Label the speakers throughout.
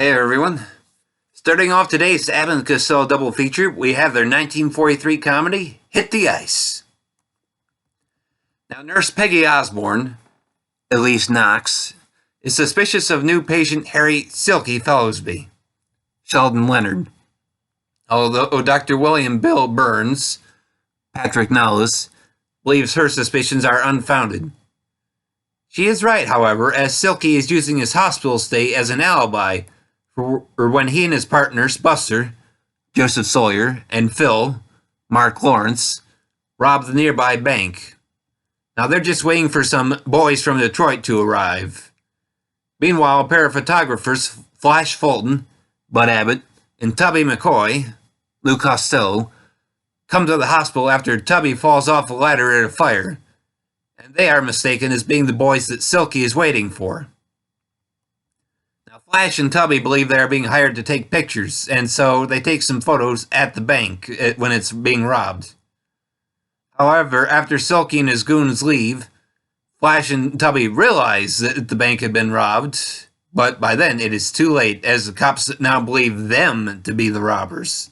Speaker 1: Hey everyone. Starting off today's Abbott and Costello double feature, we have their 1943 comedy, Hit the Ice. Now, Nurse Peggy Osborne, Elise Knox, is suspicious of new patient Harry Silky Fellowsby, Sheldon Leonard. Although Dr. William Bill Burns, Patrick Nollis, believes her suspicions are unfounded. She is right, however, as Silky is using his hospital stay as an alibi for when he and his partners, Buster, Joseph Sawyer, and Phil, Mark Lawrence, robbed the nearby bank. Now they're just waiting for some boys from Detroit to arrive. Meanwhile, a pair of photographers, Flash Fulton, Bud Abbott, and Tubby McCoy, Lou Costello, come to the hospital after Tubby falls off a ladder at a fire, and they are mistaken as being the boys that Silky is waiting for. Now, Flash and Tubby believe they are being hired to take pictures, and so they take some photos at the bank when it's being robbed. However, after Silky and his goons leave, Flash and Tubby realize that the bank had been robbed, but by then it is too late, as the cops now believe them to be the robbers.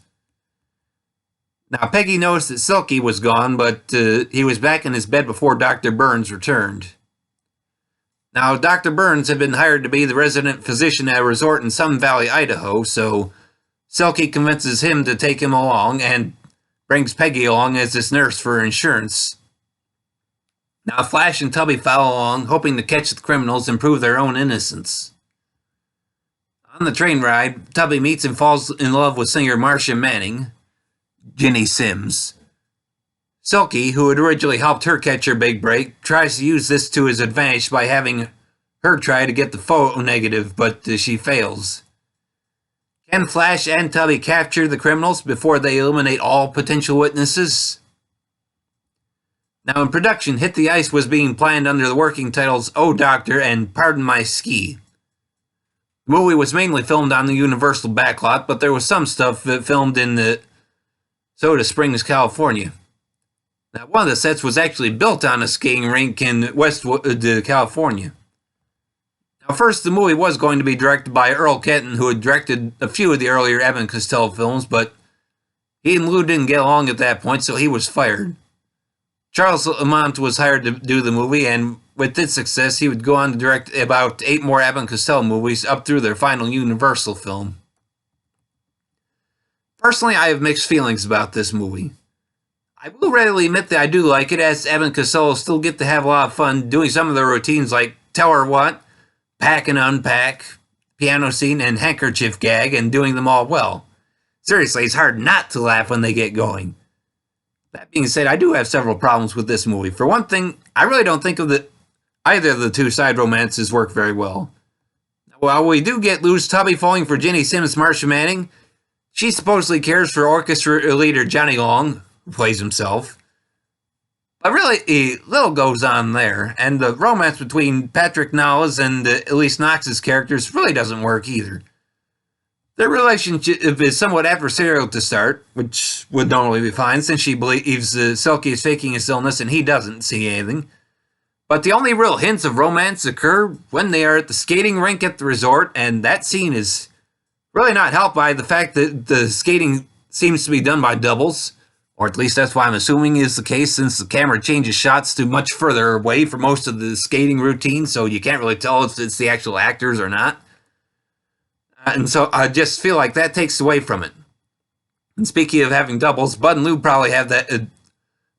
Speaker 1: Now, Peggy noticed that Silky was gone, but he was back in his bed before Dr. Burns returned. Now, Dr. Burns had been hired to be the resident physician at a resort in Sun Valley, Idaho, so Silky convinces him to take him along and brings Peggy along as his nurse for insurance. Now, Flash and Tubby follow along, hoping to catch the criminals and prove their own innocence. On the train ride, Tubby meets and falls in love with singer Marcia Manning, Ginny Sims. Silky, who had originally helped her catch her big break, tries to use this to his advantage by having her try to get the photo negative, but she fails. Can Flash and Tubby capture the criminals before they eliminate all potential witnesses? Now, in production, Hit the Ice was being planned under the working titles Oh Doctor and Pardon My Ski. The movie was mainly filmed on the Universal backlot, but there was some stuff filmed in the Soda Springs, California. Now, one of the sets was actually built on a skiing rink in Westwood, California. Now, first, the movie was going to be directed by Earl Kenton, who had directed a few of the earlier Abbott and Costello films, but he and Lou didn't get along at that point, so he was fired. Charles Lamont was hired to do the movie, and with its success, he would go on to direct about 8 more Abbott and Costello movies up through their final Universal film. Personally, I have mixed feelings about this movie. I will readily admit that I do like it, as Abbott and Costello still get to have a lot of fun doing some of their routines like Tell Her What, Pack and Unpack, Piano Scene, and Handkerchief Gag, and doing them all well. Seriously, it's hard not to laugh when they get going. That being said, I do have several problems with this movie. For one thing, I really don't think either of the two side romances work very well. While we do get Lou's Tubby falling for Ginny Sims' Marcia Manning, she supposedly cares for orchestra leader Johnny Long, who plays himself. But really, little goes on there, and the romance between Patrick Nollis and Elise Knox's characters really doesn't work either. Their relationship is somewhat adversarial to start, which would normally be fine since she believes Silky is faking his illness and he doesn't see anything. But the only real hints of romance occur when they are at the skating rink at the resort, and that scene is really not helped by the fact that the skating seems to be done by doubles, or at least that's what I'm assuming is the case since the camera changes shots to much further away for most of the skating routine, so you can't really tell if it's the actual actors or not. And so I just feel like that takes away from it. And speaking of having doubles, Bud and Lou probably have that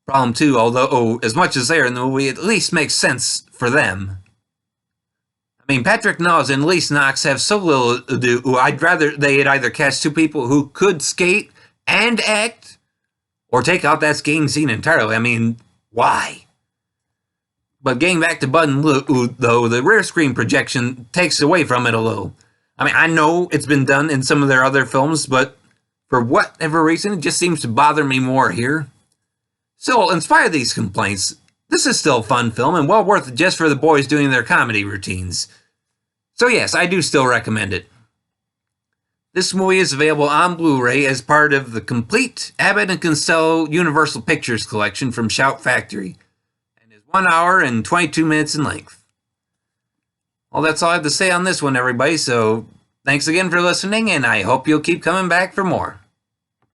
Speaker 1: problem too, although as much as they're in the movie, it at least makes sense for them. I mean, Patrick Nollis and Elise Knox have so little to do. I'd rather they had either cast 2 people who could skate and act, or take out that skating scene entirely. I mean, why? But getting back to Bud and Lou, though, the rear screen projection takes away from it a little. I mean, I know it's been done in some of their other films, but for whatever reason, it just seems to bother me more here. So, in spite of these complaints, this is still a fun film and well worth it just for the boys doing their comedy routines. So yes, I do still recommend it. This movie is available on Blu-ray as part of the complete Abbott and Costello Universal Pictures collection from Shout Factory, and is 1 hour and 22 minutes in length. Well, that's all I have to say on this one, everybody, so Thanks again for listening, and I hope you'll keep coming back for more.